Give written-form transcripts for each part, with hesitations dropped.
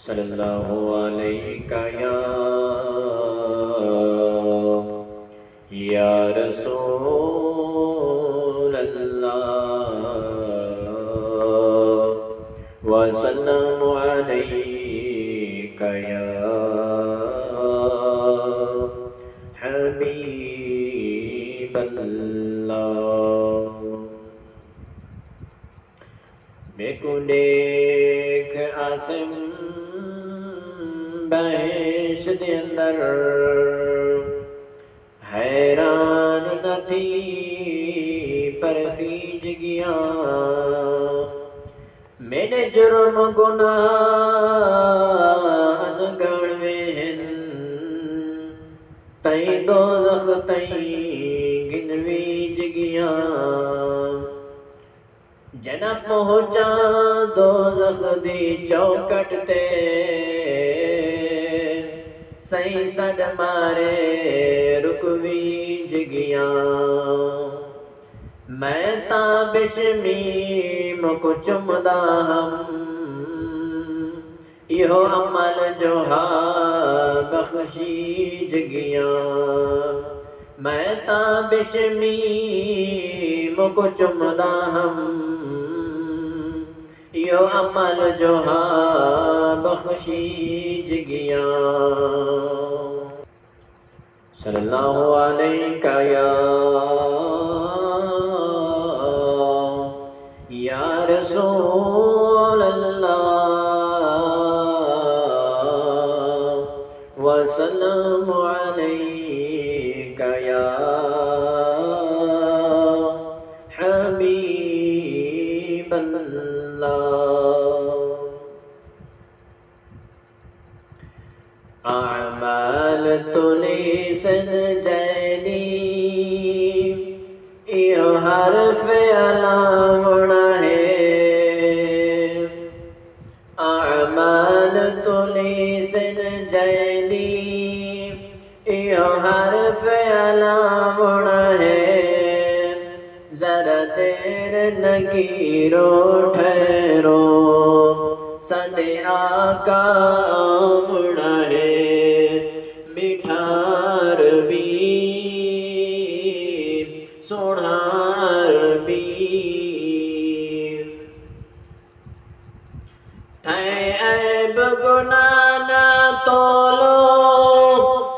صلی اللہ علیہ یا رسول اللہ وسلم علیک یا حبیب اللہ۔ میکو دیکھ آسم بہشت دے اندر حیران نہ تھی پر خیج گیا، میرے جرم گناہ انگڑ میں ہیں، تئیں دوزخ تئیں گنویج گیا، جنا پہنچا دوزخ دی چوکٹ تے، سائیں سڈ مارے رکویج گیا، میں تاں بشمیم کو چمدا ہم، یہ عمل جو ہا بخشیج گیا، میں تاں بشمیم کو چمدا ہم، یہ عمل جو ہا بخشیج گیا۔ صلی اللہ علیہ یا رسول اللہ وسلم علیک یا حبیب اللہ۔ اعمال تلی سجدی یہ حرف علامنا ہے، اعمال تلی سجدی یہ حرف علامنا ہے، ذرا دیر نگیرو ٹھہرو سڈے آقا آمنا ہے، میٹھا عربی سونا عربی، تھے عیب گناہ نہ تولو،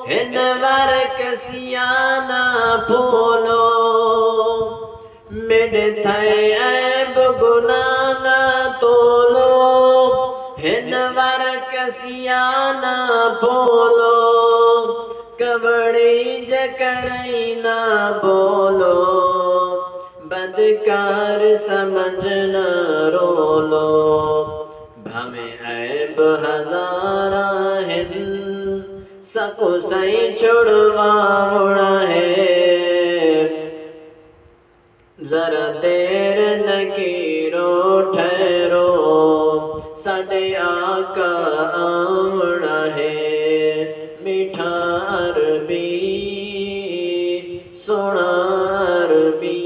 ہن ورک سیانا پھولو، میرے تھے عیب گناہ نہ تولو، ہن ورک سیانا پھولو، کبڑی جکرئی نہ بولو، بدکار سمجھ نہ رولو، بھمیں عیب ہزارہ ہن سکو سائیں چھڑواونا ہے، ذرا دیر نگیرو ٹھہرو ساڈے آقا آمنا ہے، میٹھا عربی سونا عربی،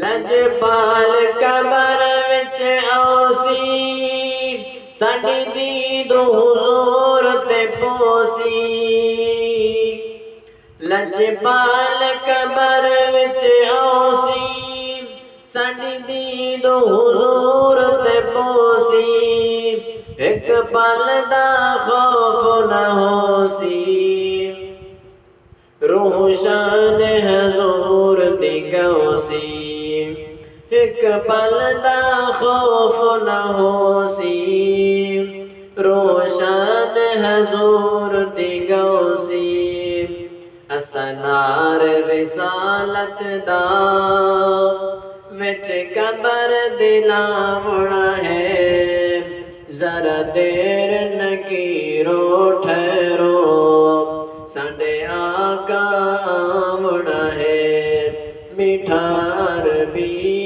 لجپال قبر وچ آوسی، ساڈی دید حضور تے پوسی، لجپال قبر وچ آوسی، ساڈی دید حضور تے پوسی، ایک پل دا خوف نہ ہوسی، روح شان حضور دی گوسی، ایک پل دا خوف نہ ہوسی، روح شان حضور دی گوسی، اسنار رسالت دا وچ قبر دلاونا ہے، ذرا دیر نگیرو ٹھہرو ساڈے آقا آمنا ہے، میٹھا عربی